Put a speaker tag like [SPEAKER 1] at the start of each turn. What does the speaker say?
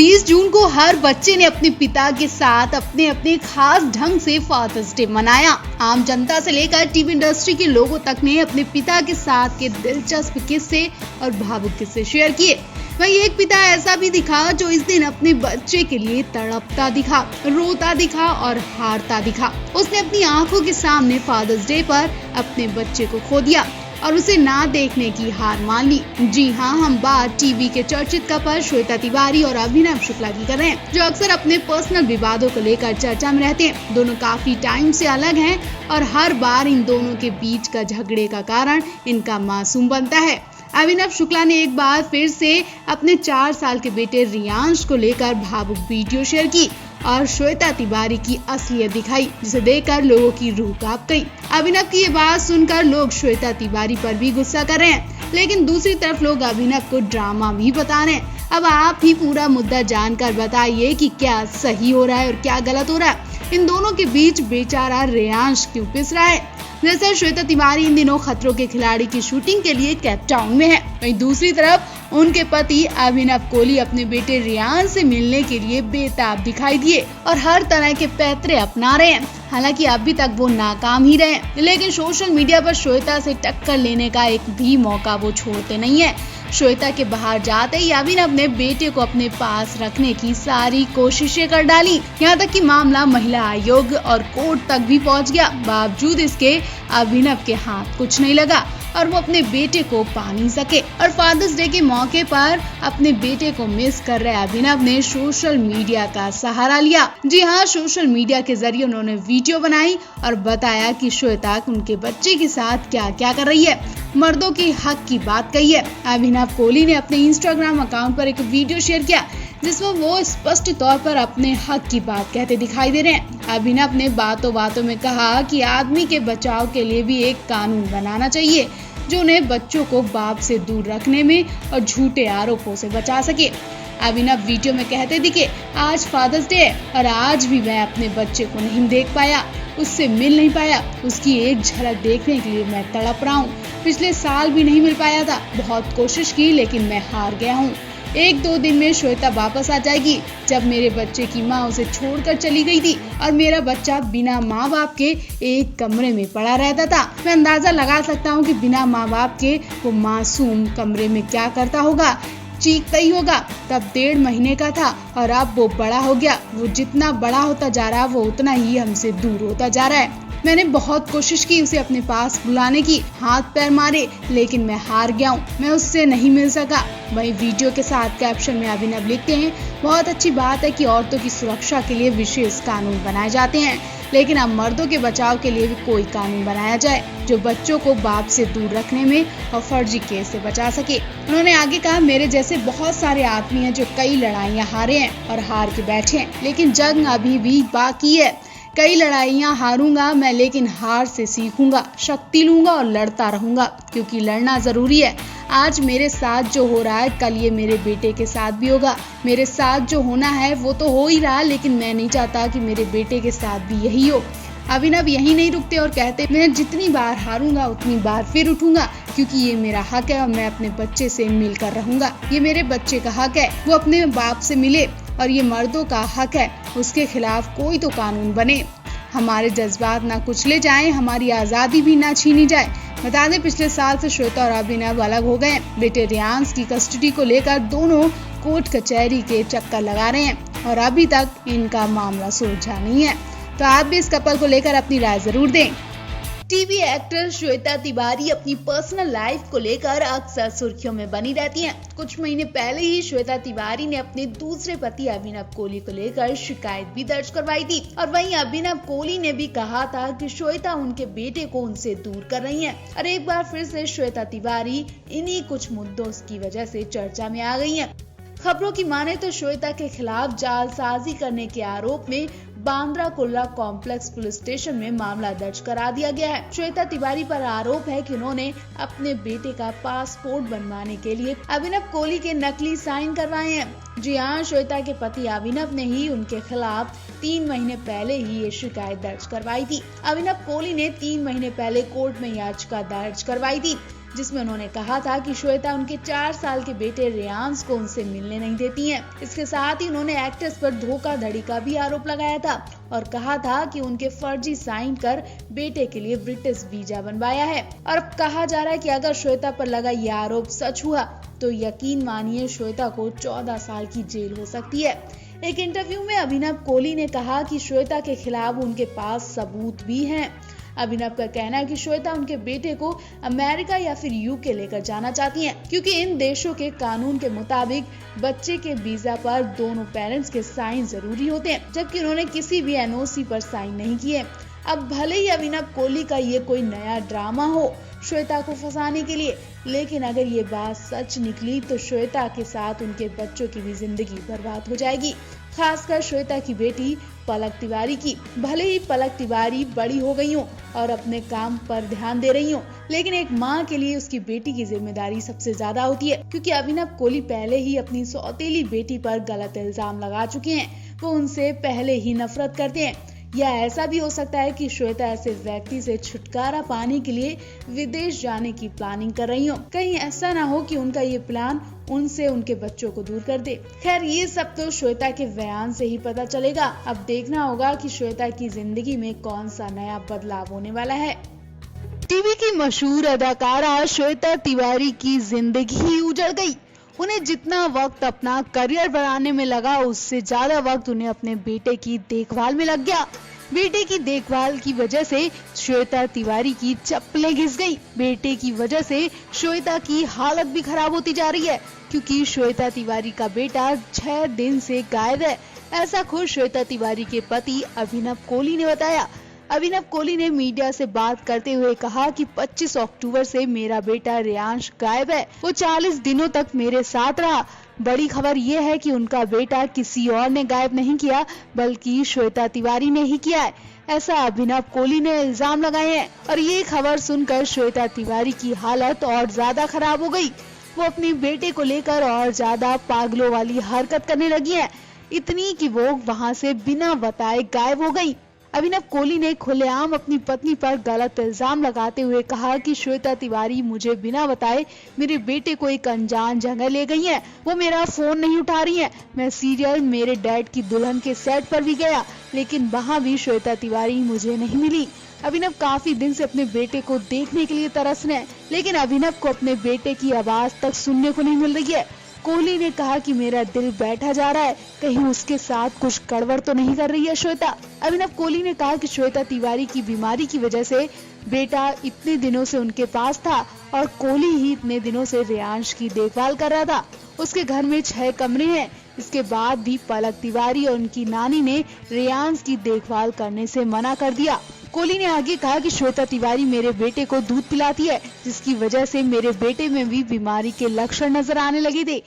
[SPEAKER 1] 20 जून को हर बच्चे ने अपने पिता के साथ अपने अपने खास ढंग से फादर्स डे मनाया। आम जनता से लेकर टीवी इंडस्ट्री के लोगों तक ने अपने पिता के साथ के दिलचस्प किस्से और भावुक किस्से शेयर किए। वहीं एक पिता ऐसा भी दिखा जो इस दिन अपने बच्चे के लिए तड़पता दिखा, रोता दिखा और हारता दिखा। उसने अपनी आंखों के सामने फादर्स डे पर अपने बच्चे को खो दिया और उसे ना देखने की हार मान ली। जी हाँ, हम बात टीवी के चर्चित कपल श्वेता तिवारी और अभिनव शुक्ला की कर रहे हैं, जो अक्सर अपने पर्सनल विवादों को लेकर चर्चा में रहते हैं। दोनों काफी टाइम से अलग हैं और हर बार इन दोनों के बीच का झगड़े का कारण इनका मासूम बनता है। अभिनव शुक्ला ने एक बार फिर से अपने 4 साल के बेटे रियांश को लेकर भावुक वीडियो शेयर की और श्वेता तिवारी की असलियत दिखाई, जिसे देखकर लोगों की रूह कांप गई। अभिनव की ये बात सुनकर लोग श्वेता तिवारी पर भी गुस्सा कर रहे हैं, लेकिन दूसरी तरफ लोग अभिनव को ड्रामा भी बता रहे हैं। अब आप ही पूरा मुद्दा जानकर बताइए कि क्या सही हो रहा है और क्या गलत हो रहा है। इन दोनों के बीच बेचारा रियांश क्यों पिस रहा है। दरअसल श्वेता तिवारी इन दिनों खतरों के खिलाड़ी की शूटिंग के लिए केप टाउन में है। वहीं दूसरी तरफ उनके पति अभिनव कोहली अपने बेटे रियांश से मिलने के लिए बेताब दिखाई दिए और हर तरह के पैतरे अपना रहे हैं। हालांकि अभी तक वो नाकाम ही रहे, लेकिन सोशल मीडिया पर श्वेता से टक्कर लेने का एक भी मौका वो छोड़ते नहीं है। श्वेता के बाहर जाते ही अभिनव ने बेटे को अपने पास रखने की सारी कोशिशें कर डाली। यहाँ तक कि मामला महिला आयोग और कोर्ट तक भी पहुँच गया। बावजूद इसके अभिनव के हाथ कुछ नहीं लगा और वो अपने बेटे को पा नहीं सके। और फादर्स डे के मौके पर अपने बेटे को मिस कर रहे अभिनव ने सोशल मीडिया का सहारा लिया। जी हाँ, सोशल मीडिया के जरिए उन्होंने वीडियो बनाई और बताया कि श्वेता उनके बच्चे के साथ क्या क्या कर रही है। मर्दों के हक की बात कही है। अभिनव कोहली ने अपने इंस्टाग्राम अकाउंट पर एक वीडियो शेयर किया जिसमें वो स्पष्ट तौर पर अपने हक की बात कहते दिखाई दे रहे हैं। अभिनव ने बातों बातों में कहा कि आदमी के बचाव के लिए भी एक कानून बनाना चाहिए जो उन्हें बच्चों को बाप से दूर रखने में और झूठे आरोपों से बचा सके। अभिनव वीडियो में कहते दिखे, आज फादर्स डे है और आज भी मैं अपने बच्चे को नहीं देख पाया, उससे मिल नहीं पाया, उसकी एक झलक देखने के लिए मैं तड़प रहा हूँ। पिछले साल भी नहीं मिल पाया था, बहुत कोशिश की लेकिन मैं हार गया हूँ। 1-2 दिन में श्वेता वापस आ जाएगी। जब मेरे बच्चे की माँ उसे छोड़कर चली गई थी और मेरा बच्चा बिना माँ बाप के एक कमरे में पड़ा रहता था, मैं अंदाजा लगा सकता हूँ कि बिना माँ बाप के वो मासूम कमरे में क्या करता होगा। चीखता ही होगा। तब 1.5 महीने का था और अब वो बड़ा हो गया। वो जितना बड़ा होता जा रहा है वो उतना ही हमसे दूर होता जा रहा है। मैंने बहुत कोशिश की उसे अपने पास बुलाने की, हाथ पैर मारे, लेकिन मैं हार गया हूँ, मैं उससे नहीं मिल सका। वहीं वीडियो के साथ कैप्शन में अभिनव लिखते हैं, बहुत अच्छी बात है कि औरतों की सुरक्षा के लिए विशेष कानून बनाए जाते हैं, लेकिन अब मर्दों के बचाव के लिए भी कोई कानून बनाया जाए जो बच्चों को बाप से दूर रखने में और फर्जी केस से बचा सके। उन्होंने आगे कहा, मेरे जैसे बहुत सारे आदमी हैं जो कई लड़ाइयाँ हारे हैं और हार के बैठे हैं, लेकिन जंग अभी भी बाकी है। कई लड़ाइयाँ हारूंगा मैं, लेकिन हार से सीखूंगा, शक्ति लूंगा और लड़ता रहूंगा, क्योंकि लड़ना जरूरी है। आज मेरे साथ जो हो रहा है कल ये मेरे बेटे के साथ भी होगा। मेरे साथ जो होना है वो तो हो ही रहा, लेकिन मैं नहीं चाहता कि मेरे बेटे के साथ भी यही हो। अभिनव यही नहीं रुकते और कहते, मैं जितनी बार हारूंगा उतनी बार फिर उठूंगा, क्योंकि ये मेरा हक है और मैं अपने बच्चे से मिलकर रहूंगा। ये मेरे बच्चे का हक है, वो अपने बाप से मिले, और ये मर्दों का हक है, उसके खिलाफ कोई तो कानून बने। हमारे जज्बात ना कुचले जाएं, हमारी आज़ादी भी ना छीनी जाए। बता दें, पिछले साल से श्वेता और अभिनव अलग हो गए। बेटे रियांश की कस्टडी को लेकर दोनों कोर्ट कचहरी के चक्कर लगा रहे हैं और अभी तक इनका मामला सुलझा नहीं है। तो आप भी इस कपल को लेकर अपनी राय जरूर दें। टीवी एक्टर श्वेता तिवारी अपनी पर्सनल लाइफ को लेकर अक्सर सुर्खियों में बनी रहती हैं। कुछ महीने पहले ही श्वेता तिवारी ने अपने दूसरे पति अभिनव कोहली को लेकर शिकायत भी दर्ज करवाई थी और वहीं अभिनव कोहली ने भी कहा था कि श्वेता उनके बेटे को उनसे दूर कर रही हैं। और एक बार फिर से श्वेता तिवारी इन्हीं कुछ मुद्दों की वजह से चर्चा में आ गई हैं। खबरों की माने तो श्वेता के खिलाफ जालसाजी करने के आरोप में Bandra Kurla complex police station में मामला दर्ज करा दिया गया है। श्वेता तिवारी पर आरोप है कि उन्होंने अपने बेटे का पासपोर्ट बनवाने के लिए अभिनव कोहली के नकली साइन करवाए हैं। जी हाँ, श्वेता के पति अभिनव ने ही उनके खिलाफ 3 महीने पहले ही ये शिकायत दर्ज करवाई थी। अभिनव कोहली ने 3 महीने पहले कोर्ट में याचिका दर्ज करवाई थी। जिसमें उन्होंने कहा था कि श्वेता उनके 4 साल के बेटे रेयांश को उनसे मिलने नहीं देती हैं। इसके साथ ही उन्होंने एक्ट्रेस पर धोखाधड़ी का भी आरोप लगाया था और कहा था कि उनके फर्जी साइन कर बेटे के लिए ब्रिटिश वीजा बनवाया है। और अब कहा जा रहा है कि अगर श्वेता पर लगा यह आरोप सच हुआ तो यकीन मानिए श्वेता को 14 साल की जेल हो सकती है। एक इंटरव्यू में अभिनव कोहली ने कहा कि श्वेता के खिलाफ उनके पास सबूत भी हैं। अभिनव का कहना है कि श्वेता उनके बेटे को अमेरिका या फिर यूके लेकर जाना चाहती हैं, क्योंकि इन देशों के कानून के मुताबिक बच्चे के वीजा पर दोनों पेरेंट्स के साइन जरूरी होते हैं, जबकि उन्होंने किसी भी एनओसी पर साइन नहीं किए। अब भले ही अभिनव कोहली का ये कोई नया ड्रामा हो श्वेता को फंसाने के लिए, लेकिन अगर ये बात सच निकली तो श्वेता के साथ उनके बच्चों की भी जिंदगी बर्बाद हो जाएगी, खासकर श्वेता की बेटी पलक तिवारी की। भले ही पलक तिवारी बड़ी हो गई हो और अपने काम पर ध्यान दे रही हो, लेकिन एक माँ के लिए उसकी बेटी की जिम्मेदारी सबसे ज्यादा होती है, क्योंकि अभिनव कोहली पहले ही अपनी सौतेली बेटी पर गलत इल्जाम लगा चुके हैं। वो उनसे पहले ही नफरत करते हैं। या ऐसा भी हो सकता है कि श्वेता ऐसे व्यक्ति से छुटकारा पाने के लिए विदेश जाने की प्लानिंग कर रही हो। कहीं ऐसा ना हो कि उनका ये प्लान उनसे उनके बच्चों को दूर कर दे। खैर, ये सब तो श्वेता के बयान से ही पता चलेगा। अब देखना होगा कि श्वेता की जिंदगी में कौन सा नया बदलाव होने वाला है। टीवी की मशहूर अदाकारा श्वेता तिवारी की जिंदगी उजड़ गई। उन्हें जितना वक्त अपना करियर बनाने में लगा, उससे ज्यादा वक्त उन्हें अपने बेटे की देखभाल में लग गया। बेटे की देखभाल की वजह से श्वेता तिवारी की चप्पलें घिस गई। बेटे की वजह से श्वेता की हालत भी खराब होती जा रही है, क्योंकि श्वेता तिवारी का बेटा 6 दिन से गायब है। ऐसा खुद श्वेता तिवारी के पति अभिनव कोहली ने बताया। अभिनव कोहली ने मीडिया से बात करते हुए कहा कि 25 अक्टूबर से मेरा बेटा रेयांश गायब है। वो 40 दिनों तक मेरे साथ रहा। बड़ी खबर ये है कि उनका बेटा किसी और ने गायब नहीं किया, बल्कि श्वेता तिवारी ने ही किया है, ऐसा अभिनव कोहली ने इल्जाम लगाए हैं। और ये खबर सुनकर श्वेता तिवारी की हालत और ज्यादा खराब हो गई। वो अपने बेटे को लेकर और ज्यादा पागलों वाली हरकत करने लगी है, इतनी कि वो वहाँ से बिना बताए गायब हो गयी। अभिनव कोहली ने खुलेआम अपनी पत्नी पर गलत इल्जाम लगाते हुए कहा कि श्वेता तिवारी मुझे बिना बताए मेरे बेटे को एक अनजान जगह ले गई हैं। वो मेरा फोन नहीं उठा रही हैं। मैं सीरियल मेरे डैड की दुल्हन के सेट पर भी गया, लेकिन वहाँ भी श्वेता तिवारी मुझे नहीं मिली। अभिनव काफी दिन से अपने बेटे को देखने के लिए तरस रहे हैं, लेकिन अभिनव को अपने बेटे की आवाज तक सुनने को नहीं मिल रही है। कोहली ने कहा कि मेरा दिल बैठा जा रहा है, कहीं उसके साथ कुछ गड़बड़ तो नहीं कर रही है श्वेता। अभिनव कोहली ने कहा कि श्वेता तिवारी की बीमारी की वजह से बेटा इतने दिनों से उनके पास था और कोहली ही इतने दिनों से रेयांश की देखभाल कर रहा था। उसके घर में 6 कमरे हैं। इसके बाद भी पलक तिवारी और उनकी नानी ने रेयांश की देखभाल करने से मना कर दिया। कोहली ने आगे कहा कि श्वेता तिवारी मेरे बेटे को दूध पिलाती है, जिसकी वजह से मेरे बेटे में भी बीमारी के लक्षण नजर आने लगे थे।